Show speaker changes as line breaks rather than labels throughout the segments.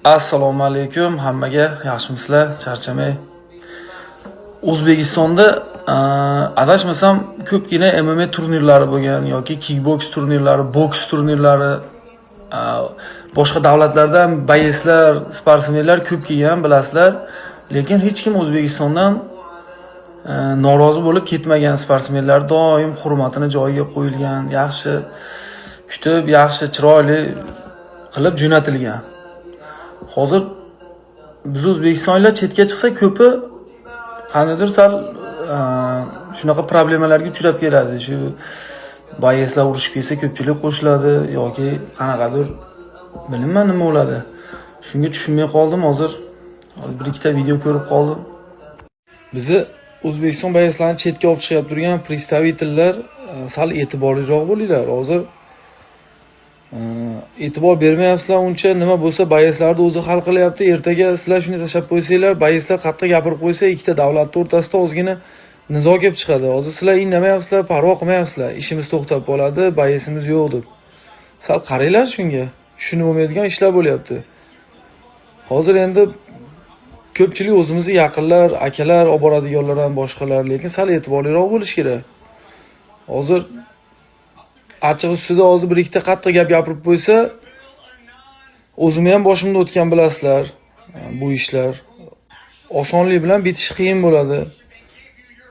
Assalomu alaykum hammaga, yaxshimisizlar? Charchamay. O'zbekistonda adashmasam ko'pgina MMA turnirlari bo'lgan yoki kickboks turnirlari, boks turnirlari, boshqa davlatlardan boyslar, sportsmenlar ko'p kelgan, bilasizlar. Lekin hech kim O'zbekistondan norozi bo'lib ketmagan. Sportsmenlar doim hurmatini joyiga qo'yilgan, yaxshi kutib, yaxshi chiroyli qilib jo'natilgan. Hozir biz O'zbekistonliklar chetga chiqsa ko'pi qanday sal shunaqa problemalarga uchrab keladi. Shu boyslar urushib kelsa ko'pchilik qo'shiladi yoki qanaqadir bilmayman nima bo'ladi. Shunga tushunmay qoldim. Hozir bir ikkita video ko'rib qoldim. Bizni O'zbekiston boyslarini chetga olib chiqib turgan представительlar sal e'tiborliroq bo'linglar. Hozir e'tibor bermayapsizlar uncha, nima bo'lsa boyslarni o'zi hal qilyapti. Ertaga sizlar shuni tashab qo'ysanglar, boyslar qattiq gapirib qo'ysa, ikkita davlatlar o'rtasida ozgina nizo kelib chiqadi. Hozir sizlar indamayapsizlar, parvo qilmayapsizlar. Ishimiz to'xtab qoladi, boysimiz yo'q deb. Sal qaranglar shunga. Tushunib bo'lmaydigan ishlar bo'lyapti. Hozir endi ko'pchilik o'zimizni yaqinlar, akalar, olib boradiganlar ham boshqalar, lekin sal e'tiborliroq bo'lish kerak. Hozir achchiq ustida hozir bir ikkita qattiq gap gapirib qo'ysa, o'zimni ham boshimdan o'tgan bilasizlar. Bu ishlar osonlik bilan bitishi qiyin bo'ladi.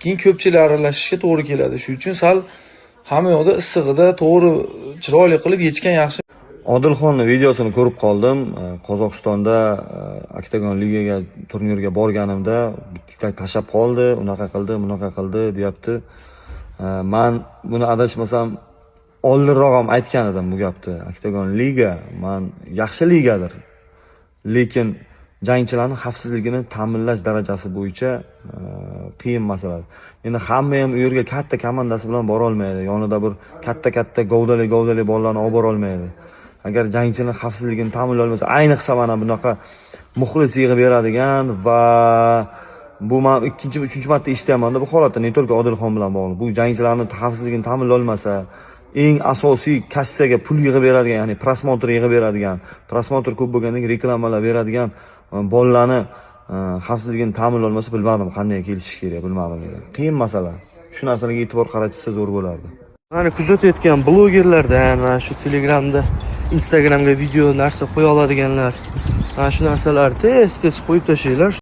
Keyin ko'pchilik aralashishga to'g'ri keladi. Shuning uchun sal hamma yoqda issig'ida to'g'ri chiroyli qilib yechgan yaxshi.
Odilxonning videosini ko'rib qoldim. Qozog'istonda Oktagon ligaga turnirga borganimda bitta tashab qoldi, unaqa qildi, bunaqa qildi deyapti. Men buni adashmasam oldinroq ham aytgan edim bu gapni. Oktagon liga men yaxshi ligadir. Lekin jangchilarning xavfsizligini ta'minlash darajasi bo'yicha qiyin masala. Endi hamma ham u yerga katta komandasi bilan bora olmaydi. Yonida bir katta govdali bolalarni olib bora olmaydi. Agar jangchining xavfsizligini ta'minlay olmasa, ayniqsa mana bunaqa muxlis yig'ib beradigan va bu men ikkinchi, uchinchi marta eshitaman bu holatda, ne только Odilxon bilan bog'liq. Bu jangchilarning xavfsizligini ta'minlay olmasa, eng asosiy kassaga pul yig'ib beradigan, ya'ni prosmotr yig'ib beradigan, prosmotr ko'p bo'lgandan keyin reklamalar beradigan bolalarni xavfsizligini ta'minlay olmasa, bilmadim qanday kelishish kerak, bilmadim. Qiyin masala. Shu narsalarga e'tibor qaratsa zo'r bo'lardi.
Mana kuzatayotgan blogerlardan, mana shu Telegramda, Instagramga video narsa qo'ya oladiganlar, mana shu narsalarni tez qo'yib tashlaylar.